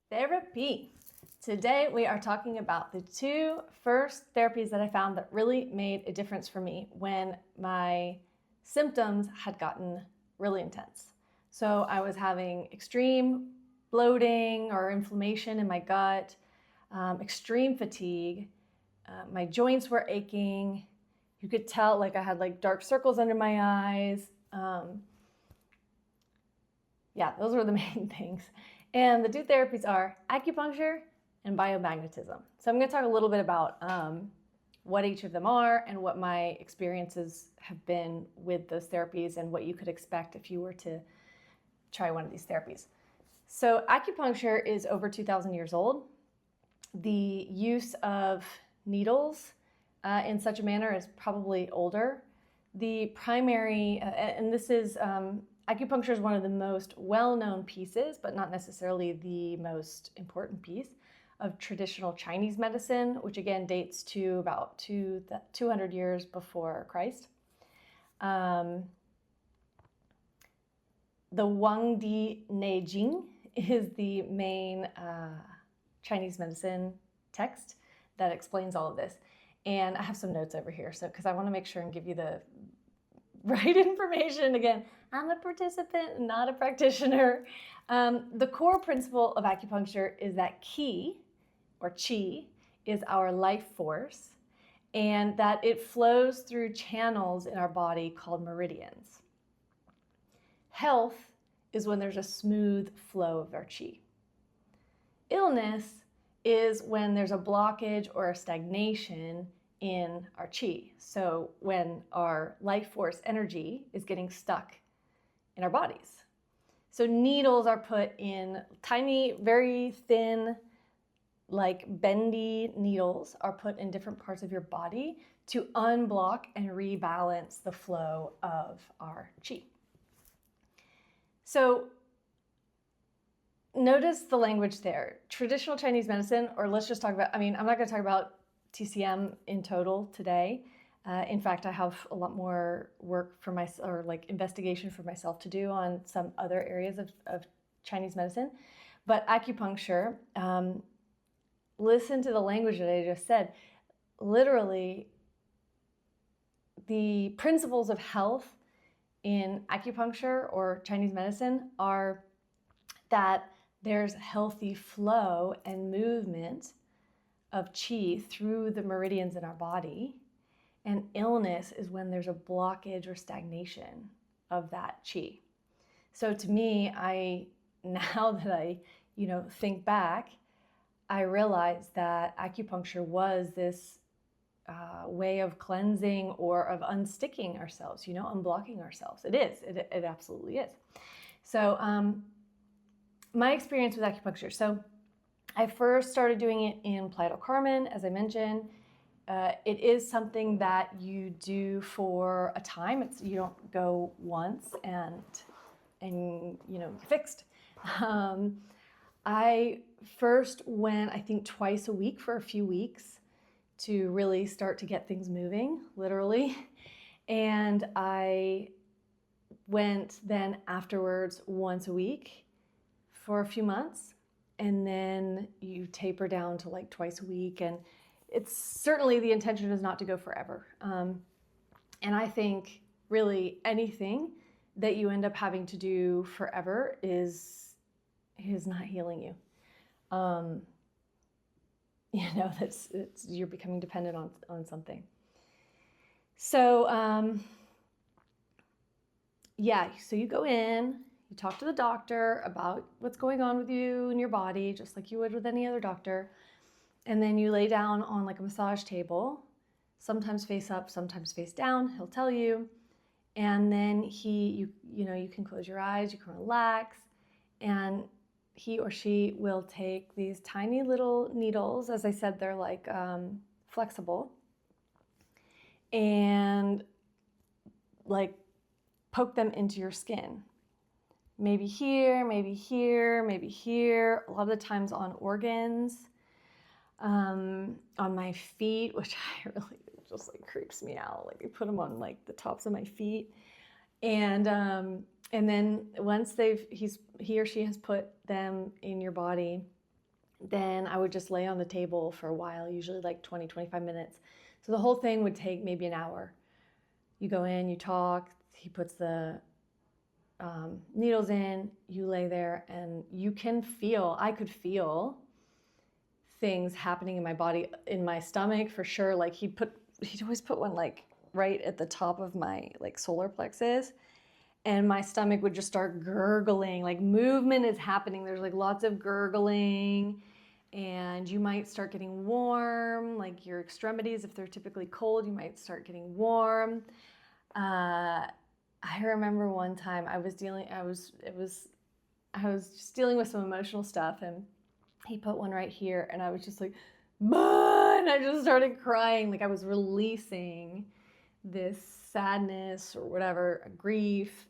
Therapy. Today we are talking about the two first therapies that I found that really made a difference for me when my symptoms had gotten really intense. So I was having extreme bloating or inflammation in my gut, extreme fatigue, my joints were aching. You could tell like I had like dark circles under my eyes. Yeah, those were the main things. And the two therapies are acupuncture and biomagnetism. So I'm going to talk a little bit about what each of them are and what my experiences have been with those therapies and what you could expect if you were to try one of these therapies. So acupuncture is over 2,000 years old. The use of needles in such a manner is probably older. The primary, and this is, acupuncture is one of the most well-known pieces, but not necessarily the most important piece of traditional Chinese medicine, which again dates to about 200 years before Christ. The Huangdi Neijing is the main Chinese medicine text that explains all of this. And I have some notes over here, so because I want to make sure and give you the right information. Again, I'm a participant, not a practitioner. The core principle of acupuncture is that qi, or qi, is our life force, and that it flows through channels in our body called meridians. Health is when there's a smooth flow of our qi. Illness is when there's a blockage or a stagnation in our qi. So when our life force energy is getting stuck in our bodies. So needles are put in tiny, very thin, like bendy needles are put in different parts of your body to unblock and rebalance the flow of our qi. So notice the language there. Traditional Chinese medicine, or let's just talk about, I'm not going to talk about TCM in total today. In fact, I have a lot more work for myself, or like investigation for myself to do on some other areas of Chinese medicine. But acupuncture, listen to the language that I just said. Literally, the principles of health in acupuncture or Chinese medicine are that there's healthy flow and movement of qi through the meridians in our body, and illness is when there's a blockage or stagnation of that qi. So to me, now that I think back, I realized that acupuncture was this way of cleansing or of unsticking ourselves, unblocking ourselves. It is. It absolutely is. So my experience with acupuncture. So I first started doing it in Playa del Carmen, as I mentioned. It is something that you do for a time. You don't go once and fixed. I first went, I think, twice a week for a few weeks to really start to get things moving, literally. And I went then afterwards once a week for a few months. And then you taper down to like twice a week. And it's certainly, the intention is not to go forever. And I think really anything that you end up having to do forever is not healing you. You're becoming dependent on something. So, so you go in, you talk to the doctor about what's going on with you and your body, just like you would with any other doctor. And then you lay down on like a massage table, sometimes face up, sometimes face down, he'll tell you. And then you can close your eyes, you can relax, and he or she will take these tiny little needles. As I said, they're like flexible, and like poke them into your skin. Maybe here, maybe here, maybe here. A lot of the times on organs, on my feet, which I really just like creeps me out. Like I put them on like the tops of my feet, and then once he or she has put them in your body, then I would just lay on the table for a while, usually like 20, 25 minutes. So the whole thing would take maybe an hour. You go in, you talk, he puts the needles in, you lay there, and you can feel, I could feel things happening in my body, in my stomach for sure. Like he'd always put one like right at the top of my like solar plexus, and my stomach would just start gurgling, like movement is happening. There's like lots of gurgling, and you might start getting warm, like your extremities, if they're typically cold, you might start getting warm. I remember one time I was just dealing with some emotional stuff, and he put one right here, and I was just like, bah! And I just started crying, like I was releasing this sadness or whatever, grief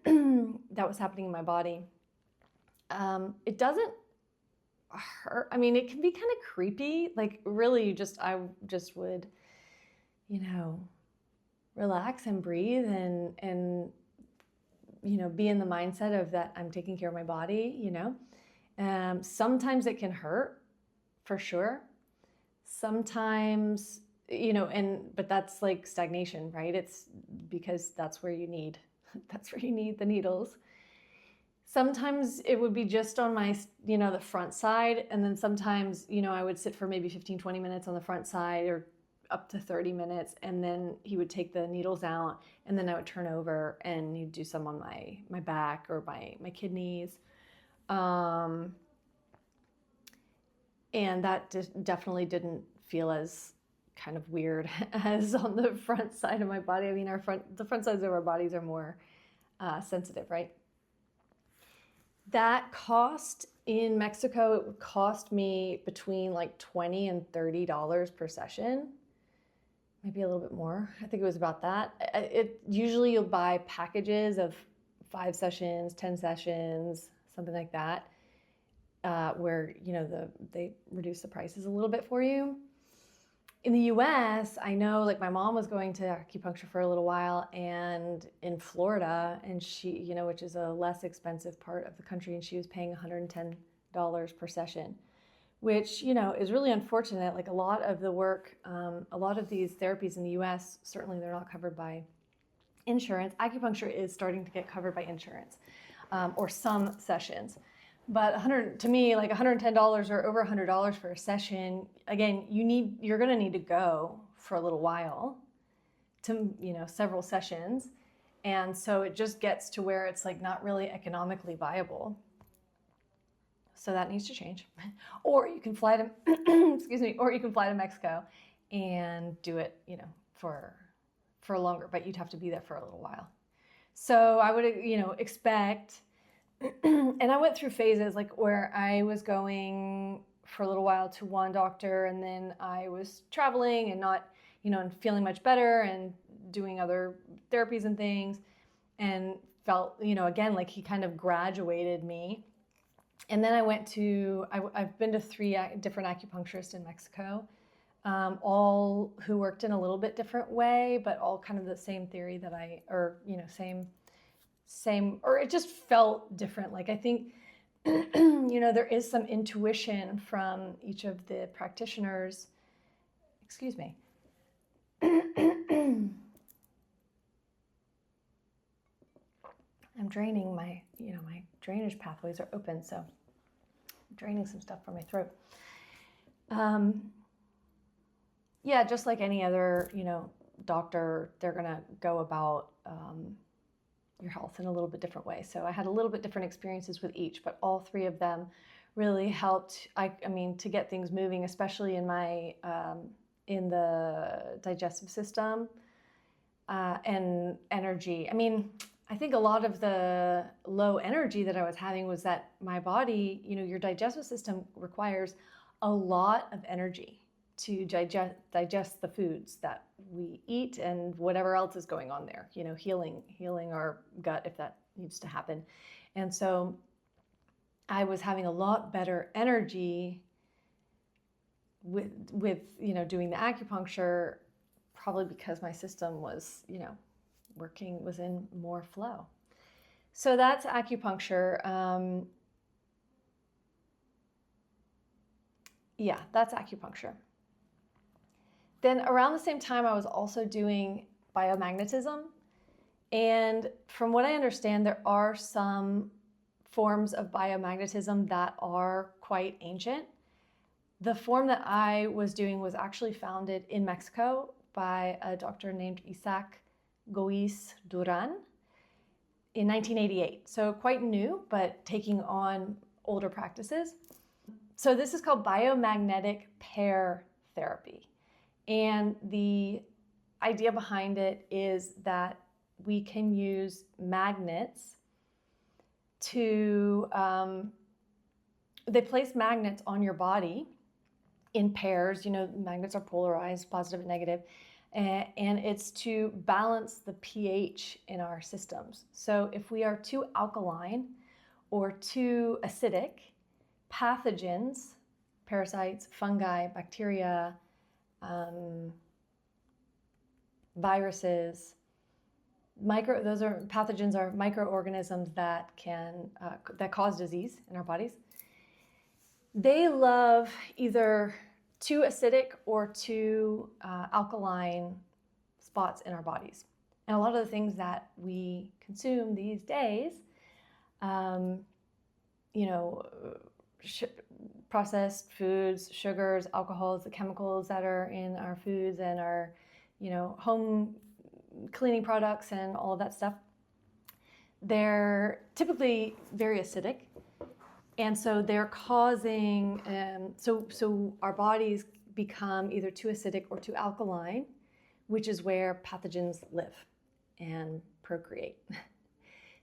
that was happening in my body. It doesn't hurt. I mean, it can be kind of creepy. Like really, I just would, relax and breathe and be in the mindset of that I'm taking care of my body. Sometimes it can hurt, for sure. Sometimes, but that's like stagnation, right? It's because that's where you need the needles. Sometimes it would be just on my, the front side. And then sometimes, I would sit for maybe 15, 20 minutes on the front side, or up to 30 minutes. And then he would take the needles out, and then I would turn over and he'd do some on my back or my kidneys. And that definitely didn't feel as kind of weird as on the front side of my body. I mean, the front sides of our bodies are more sensitive, right? That cost in Mexico, it would cost me between like $20 and $30 per session, maybe a little bit more. I think it was about that. Usually you'll buy packages of 5 sessions, 10 sessions, something like that, where they reduce the prices a little bit for you. In the US, I know like my mom was going to acupuncture for a little while, and in Florida, and she, which is a less expensive part of the country, and she was paying $110 per session, which, is really unfortunate. Like a lot of the work, a lot of these therapies in the US, certainly they're not covered by insurance. Acupuncture is starting to get covered by insurance, or some sessions. But to me, like $110 or over $100 for a session, again, you're going to need to go for a little while to, several sessions. And so it just gets to where it's like not really economically viable. So that needs to change. Or you can fly to, or you can fly to Mexico and do it, for longer, but you'd have to be there for a little while. So I would, expect, and I went through phases, like where I was going for a little while to one doctor, and then I was traveling and not, and feeling much better and doing other therapies and things, and felt, again, like he kind of graduated me. And then I went to, I've been to 3 different acupuncturists in Mexico, all who worked in a little bit different way, but all kind of the same theory that same, or it just felt different. Like I think, there is some intuition from each of the practitioners. Excuse me. I'm draining my drainage pathways are open, so I'm draining some stuff from my throat. Yeah, just like any other, doctor, they're gonna go about your health in a little bit different way. So I had a little bit different experiences with each, but all 3 of them really helped. To get things moving, especially in my in the digestive system and energy. I think a lot of the low energy that I was having was that my body, your digestive system requires a lot of energy to digest the foods that we eat and whatever else is going on there, healing our gut if that needs to happen. And so I was having a lot better energy with doing the acupuncture, probably because my system was, was in more flow. So that's acupuncture. Yeah, that's acupuncture. Then around the same time, I was also doing biomagnetism. And from what I understand, there are some forms of biomagnetism that are quite ancient. The form that I was doing was actually founded in Mexico by a doctor named Goiz in 1988. So quite new, but taking on older practices. So this is called biomagnetic pair therapy. And the idea behind it is that we can use magnets to, they place magnets on your body in pairs. You know, magnets are polarized, positive and negative, and it's to balance the pH in our systems. So if we are too alkaline or too acidic, pathogens, parasites, fungi, bacteria, viruses, pathogens are microorganisms that can that cause disease in our bodies. They love either too acidic or too alkaline spots in our bodies. And a lot of the things that we consume these days, you know, processed foods, sugars, alcohols, the chemicals that are in our foods and our, you know, home cleaning products and all of that stuff, they're typically very acidic. And so they're causing, so our bodies become either too acidic or too alkaline, which is where pathogens live and procreate.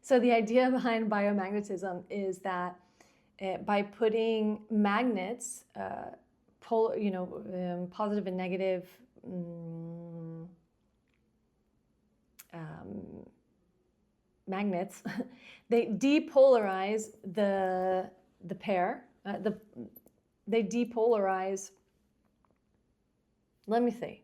So the idea behind biomagnetism is that by putting magnets, positive and negative magnets, they depolarize the pair. They depolarize. Let me see.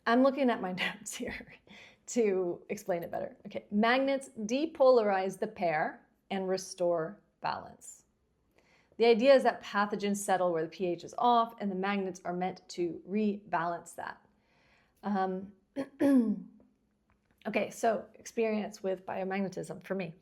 I'm looking at my notes here to explain it better. Okay, magnets depolarize the pair and restore balance. The idea is that pathogens settle where the pH is off, and the magnets are meant to rebalance that. Okay, so experience with biomagnetism for me.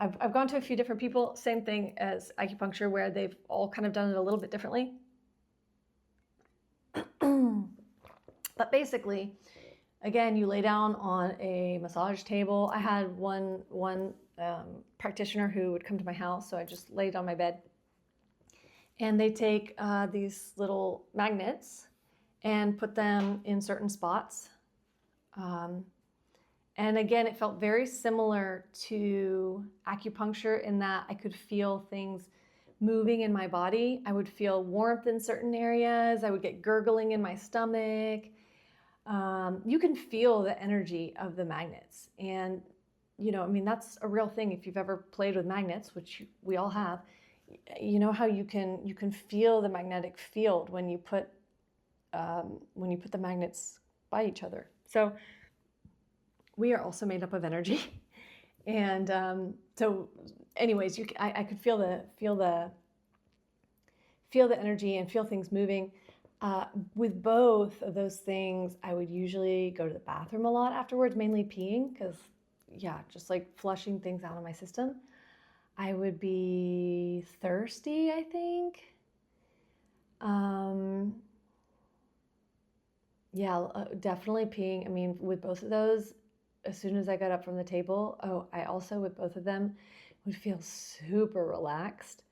I've gone to a few different people, same thing as acupuncture, where they've all kind of done it a little bit differently. But basically, again, you lay down on a massage table. I had one practitioner who would come to my house, so I just laid on my bed. And they take these little magnets and put them in certain spots. And again, it felt very similar to acupuncture in that I could feel things moving in my body. I would feel warmth in certain areas. I would get gurgling in my stomach. You can feel the energy of the magnets. And, you know, I mean, that's a real thing. If you've ever played with magnets, which we all have, you know how you can feel the magnetic field when you put the magnets by each other. So we are also made up of energy, and so anyways, I could feel the energy and feel things moving. With both of those things, I would usually go to the bathroom a lot afterwards, mainly peeing, because yeah, just like flushing things out of my system. I would be thirsty, I think. Yeah, definitely peeing. I mean, with both of those, as soon as I got up from the table, I also, with both of them, would feel super relaxed.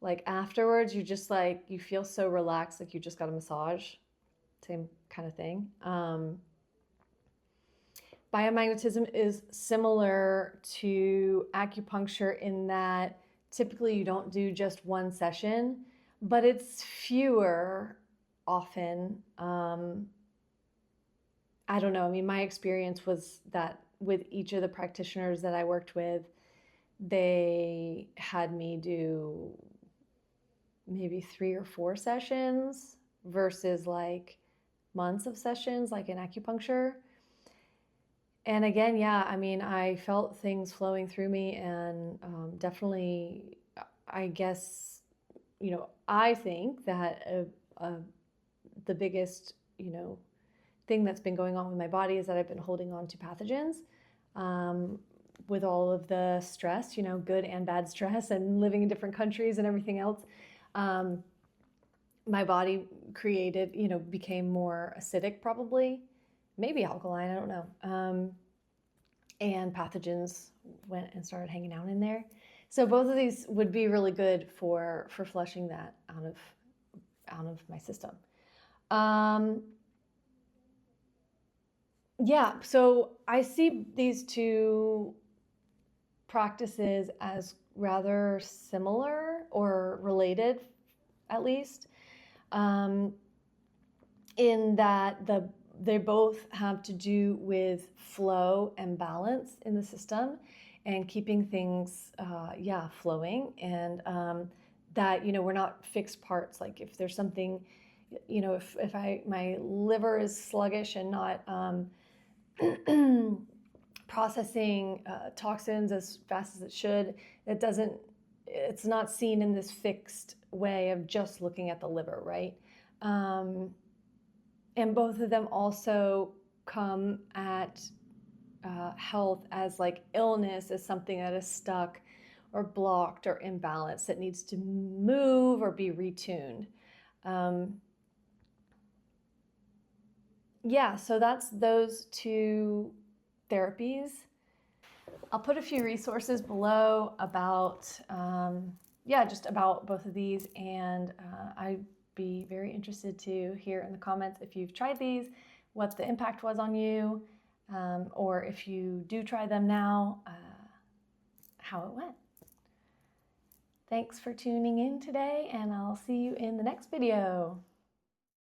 Like afterwards, you just like, you feel so relaxed, like you just got a massage, same kind of thing. Biomagnetism is similar to acupuncture in that typically you don't do just one session, but it's fewer often. I don't know. I mean, my experience was that with each of the practitioners that I worked with, they had me do maybe 3 or 4 sessions versus like months of sessions like in acupuncture. And again, yeah, I mean, I felt things flowing through me, and definitely, I guess, I think that the biggest, thing that's been going on with my body is that I've been holding on to pathogens with all of the stress, good and bad stress, and living in different countries and everything else. My body became more acidic, probably, maybe alkaline, I don't know. And pathogens went and started hanging out in there. So both of these would be really good for flushing that out of my system. Yeah, so I see these two practices as rather similar or related, at least, in that they both have to do with flow and balance in the system and keeping things, flowing, and that, we're not fixed parts. Like if there's something, if my liver is sluggish and not processing toxins as fast as it should, it's not seen in this fixed way of just looking at the liver, right? And both of them also come at health as like illness, as something that is stuck or blocked or imbalanced that needs to move or be retuned. So that's those two therapies. I'll put a few resources below about, just about both of these, and I'd be very interested to hear in the comments if you've tried these, what the impact was on you, or if you do try them now, how it went. Thanks for tuning in today, and I'll see you in the next video.